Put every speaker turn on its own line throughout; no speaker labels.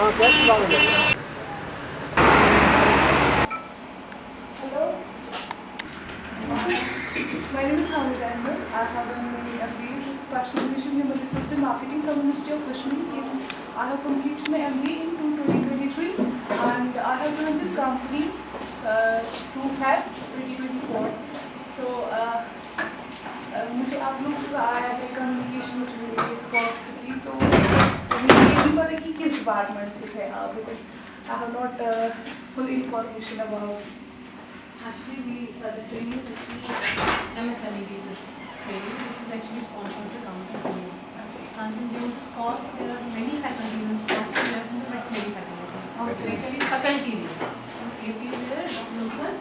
My name is Hamid Ahmed. I have done my MBA with specialization in Human Resource and Marketing from the University of Kashmir. I have completed my MBA in 2023 and I have joined this company to Feb 2024. So मुझे आप लोगों का आया है communication में cost की तो मुझे ये नहीं पता कि किस डिपार्टमेंट से थे आप because I have not full information about.
Actually, the training is actually MSME based training. This is actually sponsored by government. So, due to this course, there are many faculties in sports, but there are not many faculties. Actually, faculty AP is there, local,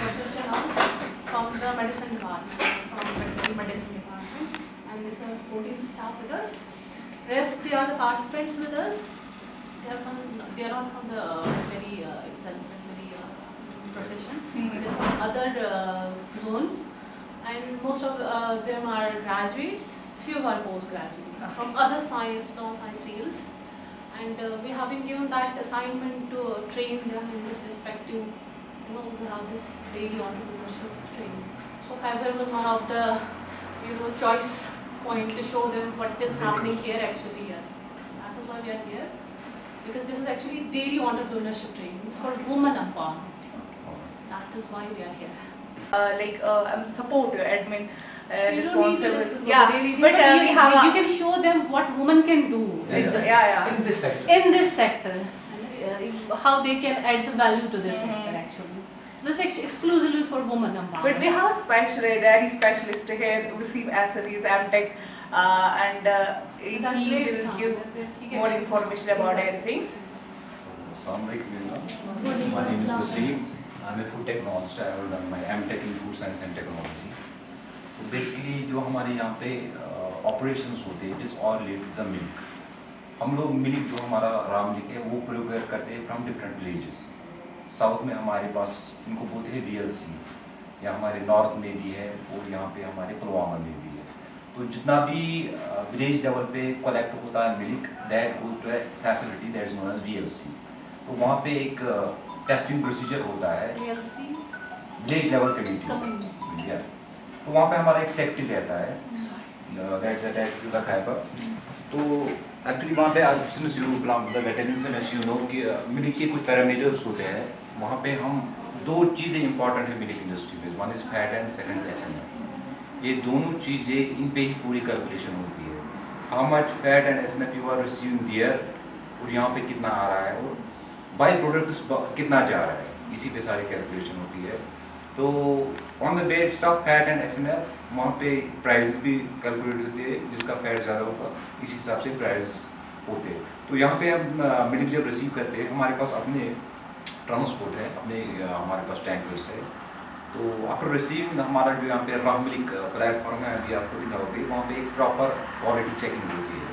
Professor House from the medicine department, from veterinary medicine department, and this are supporting staff with us. Rest, they are the participants with us. They are not from the very itself. Profession, they're from other zones, and most of them are graduates, few are postgraduates from other science, non-science fields, and we have been given that assignment to train them in this respective, we have this daily entrepreneurship training. So Khyber was one of the, choice point to show them what is happening here actually. Yes, that is why we are here, because this is actually daily entrepreneurship training. It's for women empowerment. That is why we are here.
I'm support admin
You don't need to
responsible.
discuss
Yeah,
really,
but we have
you can show them what women can do
in this sector.
in this sector, how they can add the value to this sector actually. So this is exclusively for women empowerment.
But we have a dairy specialist here, Wasim Asad, is MTech, and he will give more information about dairy things.
Assalamualaikum. My name is Wasim. I'm a food technologist. I have done my MTech in Food Science and Technology. तो basically जो हमारे यहाँ पे operations होते हैं, it is all related the milk. हम लोग milk जो हमारा रॉ मिल्क है वो प्रिपेयर करते हैं फ्रॉम डिफरेंट विलेजेस. साउथ में हमारे पास इनको बोलते हैं VLCs, या हमारे नॉर्थ में भी है और यहाँ पे हमारे पुलवामा में भी है. तो जितना भी विलेज लेवल पे कलेक्ट होता है milk, that goes to a facility that is known as VLC. तो वहाँ पे एक टेस्टिंग प्रोसीजर होता है विलेज लेवल कम्युनिटी. तो वहाँ पे हमारा एक सेक्रेटरी रहता है, that's attached to the Khyber. तो एक्चुअली वहाँ पे since you belong to the veterinary कि मिल्क के कुछ पैरामीटर्स होते हैं. वहाँ पे हम दो चीज़ें इंपॉर्टेंट है मिल्क इंडस्ट्री में, one is fat and second is SNF. ये दोनों चीज़ें इन पे ही पूरी कैलकुलेशन होती है. How much fat and SNF you are receiving there, और यहाँ पे कितना आ रहा है, और बाई प्रोडक्ट्स कितना जा रहा है, इसी पे सारी कैलकुलेशन होती है. तो on the based of fat and SNF वहाँ पे प्राइस भी कैलकुलेट होते हैं, जिसका फैट ज़्यादा होगा इस हिसाब से प्राइस होते हैं. तो यहाँ पे हम मिल्क जब रिसीव करते हैं, हमारे पास अपने ट्रांसपोर्ट है, अपने हमारे पास टैंकर्स है. तो आफ्टर रिसीविंग हमारा जो यहाँ पे रॉ मिल्क प्लेटफॉर्म है, अभी आपको दिखाओगे, वहाँ पे एक प्रॉपर क्वालिटी चेकिंग होती है.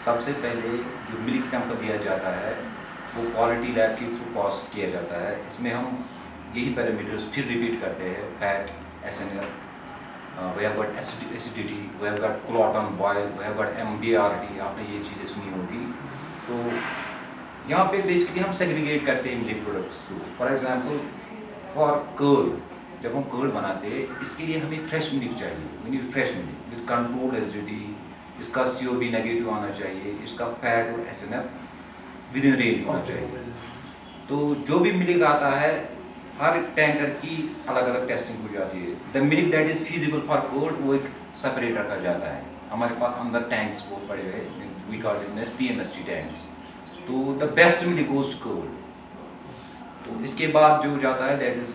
सबसे पहले जो मिल्क सैंपल दिया जाता है वो क्वालिटी लैब के थ्रू पास किया जाता है. इसमें हम यही पैरामीटर्स फिर रिपीट करते हैं, fat, SNF, we have got acidity, we have got clot on boil, we have got MBRT. आपने ये चीज़ें सुनी होगी. तो यहाँ पे बेसिकली हम सेग्रीगेट करते हैं मिल्क प्रोडक्ट्स को. फॉर एग्जांपल फॉर कर्ड, जब हम कर्ड बनाते हैं इसके लिए हमें फ्रेश मिल्क चाहिए, mean fresh milk with controlled acidity. इसका COB नेगेटिव आना चाहिए, इसका फैट और SNF विद इन रेंज होना चाहिए. तो जो भी मिल्क आता है हर टैंकर की अलग अलग टेस्टिंग हो जाती है. The milk that is feasible for curd वो एक सेपरेट रखा जाता है. हमारे पास अंदर टैंक्स बहुत बड़े हुए, we call it PMST tanks. तो the best milk goes curd. तो इसके बाद जो जाता है दैट इज़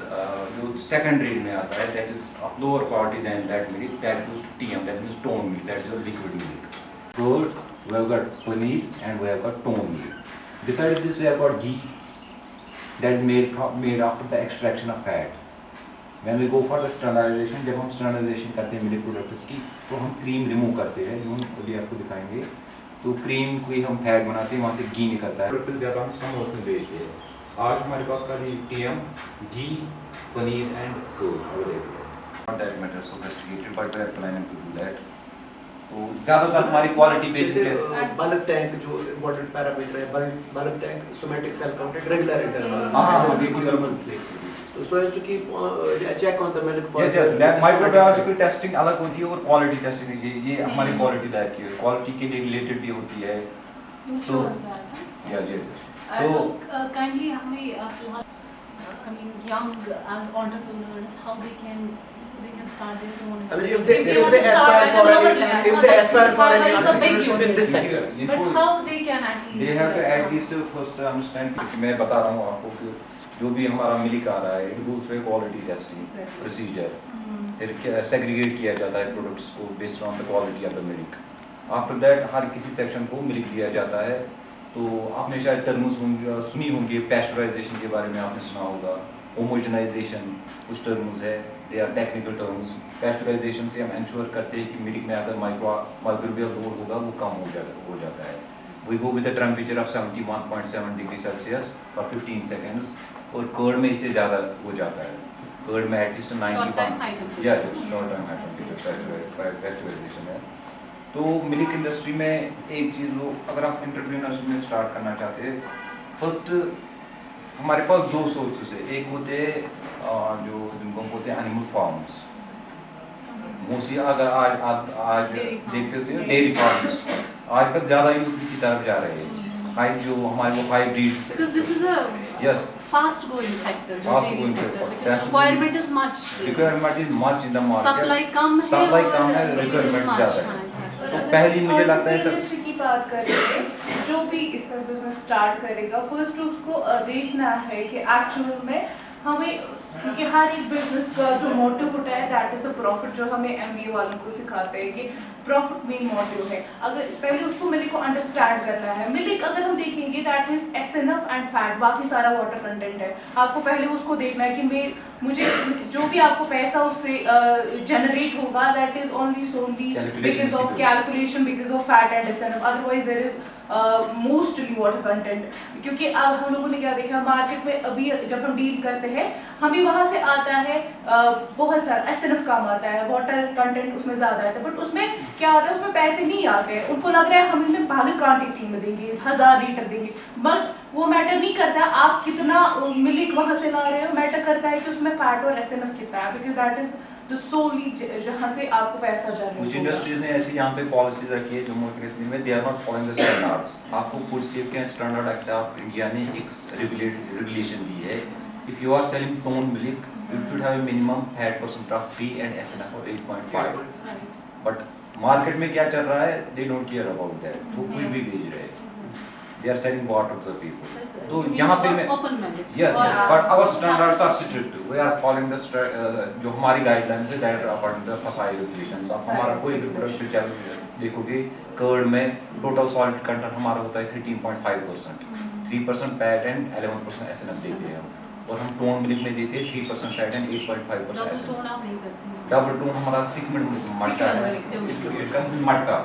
जो सेकंड रेंज में आता है, that is of lower quality than that milk, that goes to TM, that means tone milk, that is a liquid milk. Curd, we have got paneer and we have got tone milk. Besides this, we have got ghee that is made after the extraction of fat. When we go for the sterilization, जब हम sterilization करते हैं milk products की, तो हम cream remove करते हैं, जो हम अभी आपको दिखाएंगे. तो क्रीम को ही हम फैट बनाते हैं, वहाँ से घी निकलता है. प्रोडक्ट ज़्यादा हम साउथ में बेचते हैं. आज हमारे पास खाली TM, ghee, paneer and curd available है. Not that matter sophisticated, but we are planning to do that. तो ज़्यादातर हमारी क्वालिटी बेस्ड है।
बल्क टैंक जो इम्पोर्टेंट पैरामीटर है, bulk tank somatic cell count at regular intervals,
हाँ,
वीकली और मंथली। तो सो है कि check on the milk for
microbiological testing अलग होती है और क्वालिटी टेस्टिंग ये हमारी क्वालिटी लैब की है, क्वालिटी के लिए रिलेटेड भी होती है।
You show us that, huh?
या जी
So,
तो
kindly हमें फिलहाल I mean young as entrepreneurs how they can start their own.
I mean, if they
want to start
aspire
at
for
a lower
any,
level,
if
it's
they
not
aspire for
like
any
it's a big
entrepreneurship in this sector,
But how they can at least.
they have to
start?
at least first understand कि मैं बता रहा हूँ आपको कि जो भी हमारा मिल्क आ रहा है it goes through quality testing procedure, फिर सेग्रीगेट किया जाता है प्रोडक्ट्स को based on the quality of the milk. After that हर किसी सेक्शन को मिल्क दिया जाता है। तो आपने शायद टर्म्स सुनी होंगी, पैस्चराइजेशन के बारे में आपने सुना होगा, होमोजेनाइजेशन कुछ टर्म्स है, they are technical terms. Pasteurization से हम इंश्योर करते हैं कि मिल्क में अगर माइक्रोबियल लोड होगा वो कम हो जाता है। We go with the temperature of 71.7 degree Celsius for 15 seconds, और कर्ड में इससे ज़्यादा हो जाता है। कर्ड में एटलीस्ट 91 या short time high temperature pasteurisation है। तो मिल्क इंडस्ट्री में एक चीज़ वो अगर आप एंटरप्रेन्योरशिप में स्टार्ट करना चाहते हैं, फर्स्ट हमारे पास दो सोर्सेस है। एक होते हैं जो जिनको हम बोलते हैं एनिमल फार्म्स, मोस्टली अगर आज देखते होते हैं डेयरी फार्म्स आजकल ज़्यादा यूथ इसी तरफ जा रहे हैं। हाई जो हमारे वो hybrids,
Because this is a
yes
fast growing sector, the
Fast
dairy
growing
sector,
sector.
because
Definitely.
requirement is much.
requirement is much in the market,
Supply कम है
Supply
और
कम है,
need is
requirement
much,
ज़्यादा है।
हाँ, exactly.
तो पहली मुझे लगता है सर
इंडस्ट्री की बात करेंगे, जो भी इसका बिजनेस स्टार्ट करेगा फर्स्ट उसको देखना है कि एक्चुअल में हमें, क्योंकि हर एक बिजनेस का जो मोटिव होता है दैट इज अ प्रॉफिट, जो हमें एमबीए वालों को सिखाते हैं कि प्रॉफिट मेन मोटिव है। अगर पहले उसको मिल्क को अंडरस्टैंड करना है, मिल्क अगर हम देखेंगे that is SNF and fat, बाकी सारा वाटर कंटेंट है। आपको पहले उसको देखना है कि मुझे जो भी आपको पैसा उससे जनरेट होगा that is only solely because of calculation, because of fat and SNF, otherwise there is mostly water content. क्योंकि अब हम लोगों ने क्या देखा मार्केट में, अभी जब हम डील करते हैं हमें वहाँ से आता है बहुत सारा एसएनएफ कम आता है, वाटर कंटेंट उसमें ज़्यादा आता है, बट उसमें क्या होता है उसमें पैसे नहीं आते हैं। उनको लग रहा है हम इनमें भारी क्वांटिटी में देंगे, 1000 लीटर देंगे, बट वो मैटर नहीं करता आप कितना मिल्क वहाँ से ला रहे हो, मैटर करता है कि उसमें फैट और एसएनएफ कितना है, बिकॉज दैट इज द सोली जहाँ से आपको पैसा
कुछ
जनरेट होगा।
इंडस्ट्रीज ने ऐसी यहाँ पे पॉलिसीज रखी है जम्मू और कश्मीर में, they are not following the standards. आपको food safety and standard act of India ने एक रेगुलेशन दी है, if you are selling tone milk you should have a minimum fat percent of 3 and SNF of 8.5। But market में क्या चल रहा है, they don't care about that, वो कुछ भी बेच रहे हैं, they are selling water to the people. तो यहाँ पे मैं yes, but our standards are strict, we are following the जो हमारी गाइडलाइंस है direct according to the FSSAI regulations. आप हमारा कोई भी प्रोडक्ट चल देखोगे कर्ड में टोटल सॉल्ट कंटेंट हमारा होता है 13.5%, 3% फैट एंड 11% एसएनएफ देते हैं हम, और हम टोन मिल्क में देते हैं 3% fat and 8.5% SNF. Double tone हमारा सिगमेंट मटका है, इट कम्स इन मटका,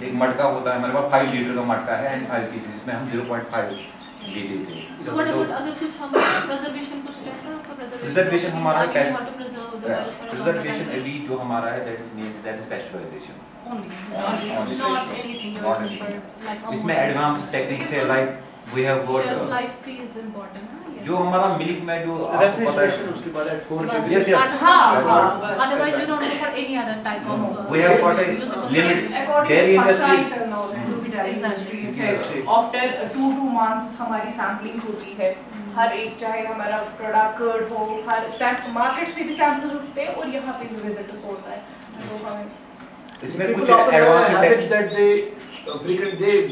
एक मटका होता है हमारे पास 5 लीटर का मटका है एंड 5 kg, इसमें हम 0.5 ये देते हैं।
So what about अगर कुछ हम preservation कुछ रहता है आपका
Preservation हमारा है
preservation
अभी जो हमारा है that is pasteurization
only, not anything you're
not
looking for
anything।
like
इसमें एडवांस टेक्निक्स है, like we have
shelf
got
life भी is important, हाँ,
जो हमारा मिल्क में जो आपको पता
रेफ्रिजरेशन
है
उसके बाद at 4
But-
degrees।
Yes,
हाँ, otherwise you don't go for any other type of
we have got a
usable
limit
thing.
According
dairy
to फसाई
industry
चलना होता है, जो भी dairy
Exactly.
industries है, आफ्टर 2 months हमारी सैम्पलिंग होती है, हर एक चाहे हमारा प्रोडक्ट कर्ड हो, हर मार्केट से भी सैंपल्स उठते हैं और यहाँ पे भी विजिट होता है, तो हमें
इसमें
People
कुछ
often have a
advance
habit that they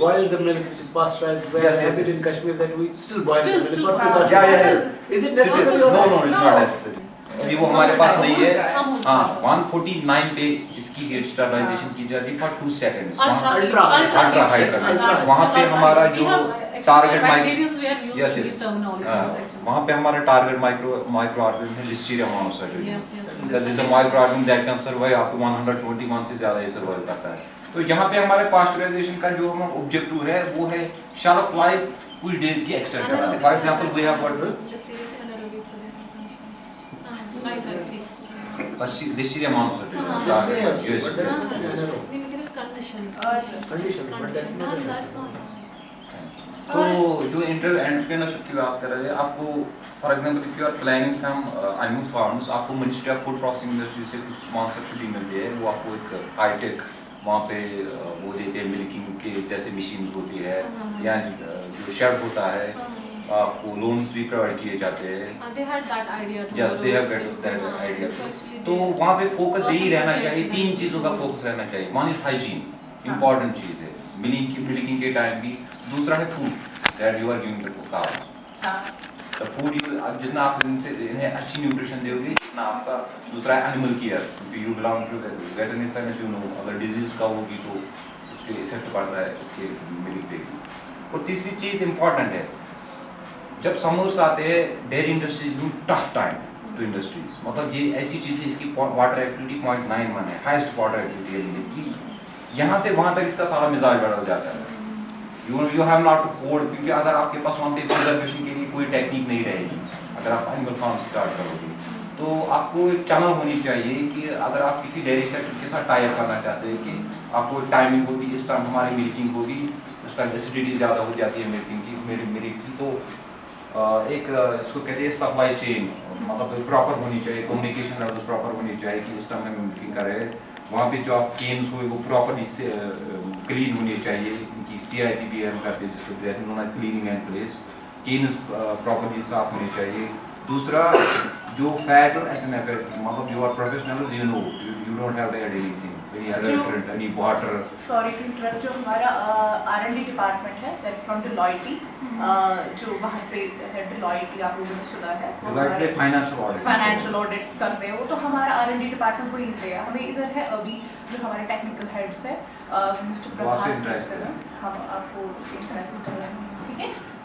boil the milk which is pasteurized,
Yes,
whereas
yes, yes.
in Kashmir that we still boil the
Still
milk for
boil.
precaution.
Yeah.
Is it necessary?
No,
or
no, it's not necessary। अभी वो हमारे पास नहीं है।
अमूल
हाँ, 149 पे इसकी hair sterilization की जाती है for 2 seconds।
Ultra
Ultra
high
ultra
वहाँ पे हमारा जो टारगेट
yes,
वहाँ पे हमारा टारगेट माइक्रो ऑर्गेनिज्म है Listeria मोनोसाइटिस,
Yes, yes, yes।
because this is a microorganism that can survive up to 121 से ज़्यादा ये सर्वाइव करता है। तो यहाँ पे हमारे पास्चराइजेशन का जो हम ऑब्जेक्टिव है वो है शेल्फ लाइफ कुछ डेज की एक्सटेंड करना है। For example we have got listeria monocytogenes.
Listeria, but that's not anaerobic.
conditions.
Conditions, but that's not
No,
a-
that's not.
तो जो एंटरप्रेन्योरशिप की बात कर रहे हैं, आपको for example if you are planning from animal farms, आपको ministry of food processing industry से कुछ स्मॉल सब्सिडी मिलती है, वो आपको एक हाईटेक वहाँ पे वो देते हैं, मिल्किंग के जैसे मशीन्स होती है, या जो शेड होता है, आपको लोन्स भी प्रोवाइड किए जाते हैं।
They had that idea.
Yes, they have that idea. तो वहाँ पे फोकस यही रहना चाहिए, तीन चीज़ों का फोकस रहना चाहिए। वन इज हाइजीन, इम्पॉर्टेंट चीज़ है मिल्किंग के टाइम भी। दूसरा है food that you are giving the cow. The food जितना आप इन्हें अच्छी न्यूट्रिशन दोगे, जितना आपका। दूसरा है एनिमल केयर, क्योंकि you belong to veterinary science, you know अगर डिजीज का होगी तो इसके इफेक्ट पड़ता है इसके मिल्क पे। और तीसरी चीज़ इम्पॉर्टेंट है, जब समर्स आते हैं डेयरी इंडस्ट्रीज में टफ टाइम टू इंडस्ट्रीज, मतलब ये ऐसी चीज़ है, इसकी वाटर एक्टिविटी 0.91 है, हाईएस्ट वाटर एक्टिविटी है कि यहाँ से वहाँ तक इसका सारा मिजाज बदल जाता है। You have not to hold, क्योंकि अगर आपके पास वहाँ पे प्रिजर्वेशन के लिए कोई टेक्निक नहीं रहेगी, अगर आप एनिमल फार्म स्टार्ट करोगे तो आपको एक चैनल होनी चाहिए कि अगर आप किसी डेयरी सेक्टर के साथ टाई अप करना चाहते हैं कि आपको टाइमिंग होगी, इस टाइम हमारी मिल्किंग होगी, उस टाइम एसिडिटी ज़्यादा हो जाती है मिल्किंग की मेरी की, तो एक इसको कहते हैं सप्लाई चेन, मतलब प्रॉपर होनी चाहिए, कम्युनिकेशन लेवल प्रॉपर होनी चाहिए कि इस टाइम में मिल्किंग करें। वहाँ पे जो आप केन्स हुए वो प्रॉपरली से क्लीन होनी चाहिए, उनकी CIP हम करते हैं जिसको cleaning and place, cans properly साफ होनी चाहिए। दूसरा जो फैट और SNF है, मतलब you are professional, you know you don't have to add anything, any water.
Sorry to interrupt, जो हमारा R&D डिपार्टमेंट है दैट्स फ्रॉम डिलॉयटी, जो वहाँ से है डिलॉयटी, आप लोगों ने सुना है,
से
फाइनेंशियल ऑडिट्स करते हैं वो, तो हमारा R&D डिपार्टमेंट वहीं से है। हमें इधर है अभी जो हमारे टेक्निकल हेड्स है मिस्टर प्रभात, हम आपको उससे इंटरेक्ट कर रहे हैं, ठीक है।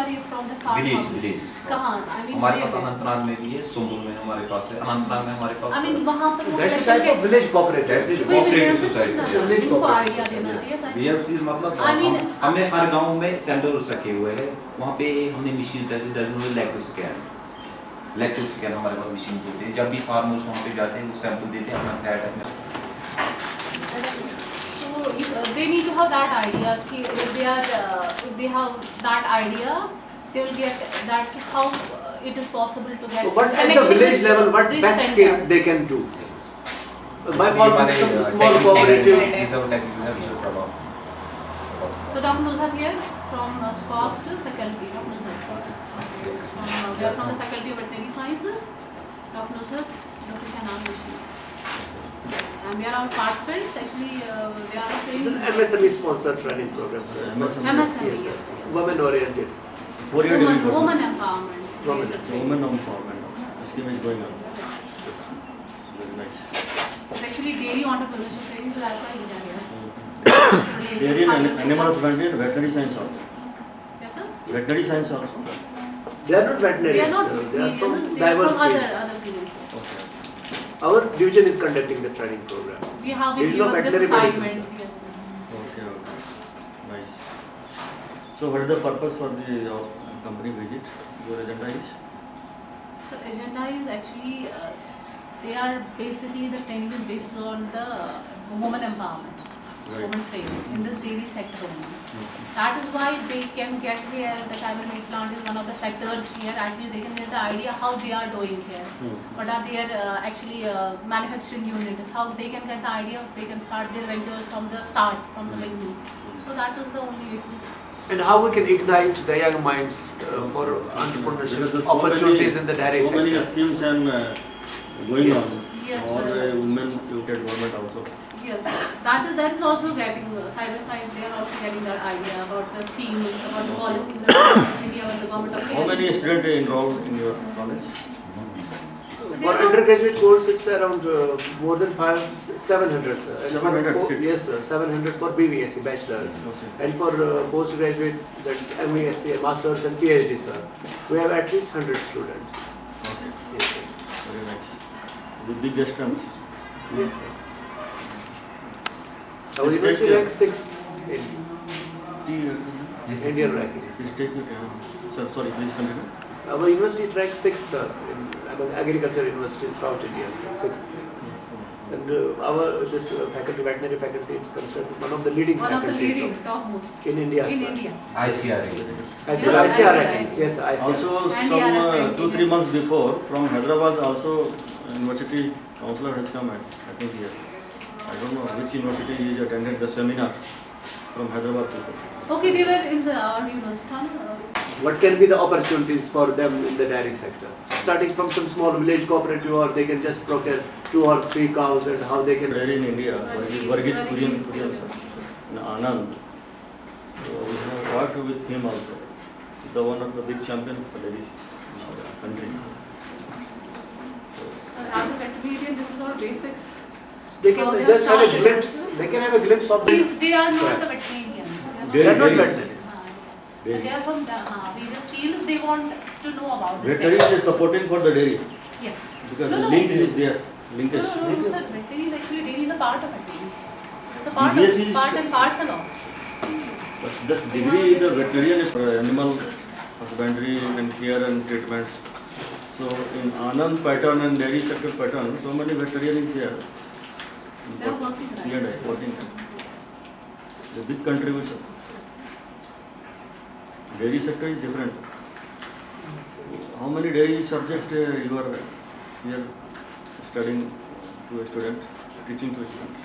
From the farm
विलेज
कहाँ? I mean,
हमारे पास
where?
अनंतनाग में भी है, सुंबुल में हमारे पास है, अनंतनाग में हमारे पास
I mean, वहाँ पर वो
That's a
collection
type of
कैसे-
village cooperative.
That is
वही
cooperative
मैं उससे
society.
पूछना चाहती
Village
हूँ, उनको
cooperative
idea देना।
society.
Yes, I know.
VLC मतलब
I mean-
हमने हर गांव में सेंटर्स रखे हुए हैं, वहाँ पे हमने मशीन लैक्टो स्कैन हमारे पास मशीन होती है। जब भी फार्मर्स वहाँ पे जाते हैं वो सैंपल देते हैं अपना fat.
So they need to have that idea कि if they have that idea, they will get that how it is possible to get
So what at the
connection
village
with
level, what
this
best
center.
they can do? By
ये
forming
हमारे
some small
technical-
cooperative.
these are technical problems.
So Dr. Nuzhat here from SCOST faculty. Dr. Nuzhat. We are from the Faculty of Veterinary Sciences. Dr. Nuzhat, Dr. Shahnaz Bashir. And they are our participants. Actually, they are
It's an
trained.
MSME sponsored training program, sir.
MSME,
Yes,
yes,
sir.
yes.
Women oriented.
4-year
Woman,
degree program.
woman empowerment.
Woman
based
So
training.
women empowerment. The scheme is going on. Very nice.
It's actually dairy entrepreneurship training, so that's why we are here.
Dairy and animal husbandry and veterinary science also.
Yes, sir.
Veterinary science also.
They are not veterinarians,
They are not
sir. They are from
veterinarians, they are
diverse
from other
fields.
fields.
Okay.
Our division is conducting the training program.
We have been
Division of
given this
veterinary medicine,
assignment. Yes.
Okay, okay. Nice. So what is the purpose for the company visit? Your agenda is?
So agenda is actually they are basically the training is based on the woman empowerment,
Right.
woman training in this dairy sector only.
Okay.
That is why they can get here. The Tiber Meat Plant is one of the sectors here. Actually, they can get the idea how they are doing here. What are their actually manufacturing units? How they can get the idea. They can start their ventures from the start, from the beginning. So that is the only basis.
And how we can ignite the young minds for
Because
entrepreneurship
there's so
opportunities
many-
in the dairy
so many
sector.
schemes and going
Yes.
on.
Yes,
Or
sir.
women educated government also.
Yes, that is also getting side by side. They are also getting that idea about the schemes, about the policies that India and the government of
How
India.
many students enrolled in your college?
They
For
are not-
undergraduate course, it's around more than 700, sir. And
700
for-
seats.
Yes, sir. 700 for BVSc, bachelors.
Okay.
And for postgraduate, that's MVSc, masters and PhD, sir. We have at least 100 students.
Okay.
Yes, sir.
Very nice. The big distance.
Yes, sir. Our
Yes,
university
take
ranks 6th in
Yes,
Indian rankings.
Please take it. Sir, sorry, please continue.
Our university ranks 6th, sir, in among agriculture universities throughout India, sir. 6th. And our this faculty, veterinary faculty, is considered one of the leading
One of the
faculties
leading, topmost
in India.
in
sir.
India.
ICRA.
As
Yes,
well ICR
ICR.
rankings. Yes, ICR.
Also,
And
some
the other
2-3 months before, from Hyderabad, also university counselor has come. I think here. I don't know which university he attended the seminar from Hyderabad people.
Okay, they were in the our university.
What can be the opportunities for them in the dairy sector? Starting from some small village cooperative, or they can just procure 2 or 3 cows, and how they can.
Dairy in India,
Varghese,
Varghese Kurian
Varghese,
sir, in Anand. So we have worked with him also, the one of the big champion for dairy in our country. So,
As a veterinarian, this is all basics.
They
How
can
they are
just have a
started
glimpse.
also.
They can have a glimpse of this.
They are not
Yes.
the veterinarian.
They are not
Dairy.
veterinary.
But they are from the various fields. They want to know about this.
veterinary is supporting for the dairy
Yes.
because
No,
the
no.
link is there,
No,
linkage.
no, no, sir. Veterinary is actually dairy is a part of veterinary. It's a part
BSc
of
is-
part and parcel of.
But the degree the veterinarian is for animal husbandry and care and treatments. So in Anand pattern and dairy sector pattern, so many veterinarians here.
They are working, right?
Yeah, working. The big contribution. Dairy sector is different. How many dairy subject you are here studying to a student, teaching to a student?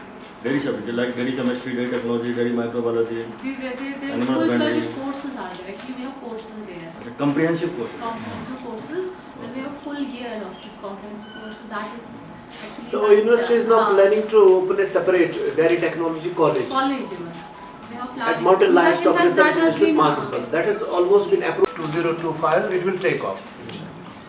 Dairy subject like dairy chemistry, dairy technology, dairy microbiology,
There's
Animal
full-fledged
husbandry.
courses are there. Actually, we have courses there.
a comprehensive course.
Comprehensive courses, and we have full year of this comprehensive course. So that is actually.
So
that's,
university is now planning to open a separate dairy technology college
college even. We have planned.
at Mountain Livestock
In fact,
Research
that has
Institute,
been,
Mansfield. That has almost been approved. 2025. It will take off.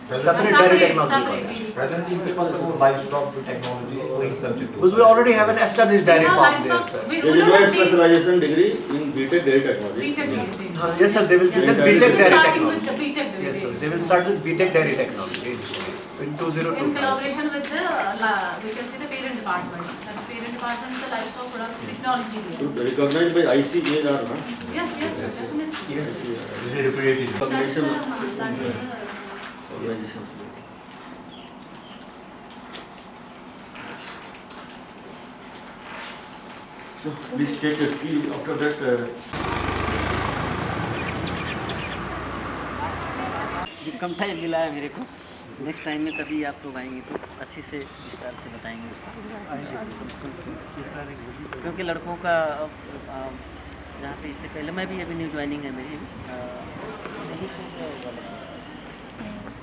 Separate dairy
separate,
technology
separate.
college.
Rather than इनके पास वो livestock technology कोई subject
Because we already have an established dairy farm there, sir.
We
There is
don't
no
have
specialization degree in BTech dairy technology.
BTech dairy.
Yes, sir. They will
Yes,
take
we will
BTech
be
dairy
starting with the
technology.
BTech dairy.
Yes, sir. They will start with BTech dairy technology in
In
2025.
collaboration with the, we can say the parent department. That's parent department is the livestock products technology. there.
Recognized by ICAR, no?
Yes, yes, definitely.
Yes.
This is reputed.
That is the,
Organization.
that is the,
Organizations. So please take a key after that.
Come time मिला है मेरे को। Next time में कभी आप लोग आएंगे तो अच्छे से विस्तार से बताएंगे उसको, क्योंकि लड़कों का जहाँ पे इससे पहले मैं भी अभी न्यू ज्वाइनिंग है मेरी यही तो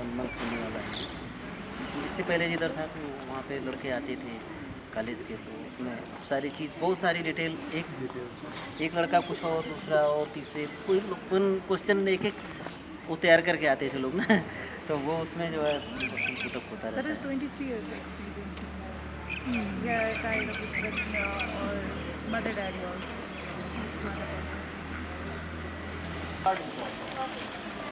1 मंथ होने वाला है। तो इससे पहले जिधर था तो वहाँ पे लड़के आते थे कॉलेज के, तो उसमें सारी चीज़ बहुत सारी डिटेल एक लड़का कुछ और दूसरा और तीसरे कोई क्वेश्चन एक वो तैयार करके आते थे लोग ना तो वो उसमें जो है पुटअप होता
That is
रहता है।
23 years experience. Yeah, kind of with or mother dairy also.